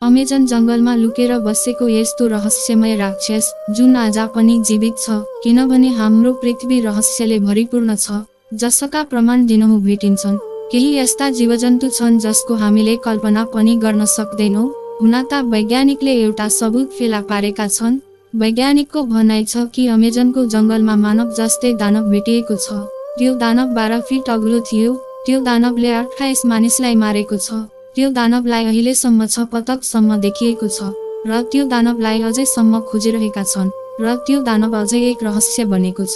Amazon जंगलमा लुकेर बसेको यस्तो रहस्यमय राक्षस जुन आज पनि जीवित छ, किनभने हाम्रो पृथ्वी रहस्यले भरिपूर्ण छ, जसका प्रमाण दिनहुँ भेटिन्छन्। केही यस्ता जीवजन्तु छन् जसको हामीले कल्पना पनि गर्न सक्दैनौँ। हुन त वैज्ञानिकले एउटा सबुत फेला पारेका छन्। वैज्ञानिकको भनाइ छ कि अमेजनको जंगलमा मानव जस्तै दानव भेटिएको छ। त्यो दानव 12 फिट अग्लो थियो। त्यो दानवले 28 मानिसलाई मारेको छ। त्यो दानवलाई अहिलेसम्म 6 पटकसम्म देखिएको छ र त्यो दानवलाई अझैसम्म खोजिरहेका छन् र त्यो दानव अझै एक रहस्य बनेको छ।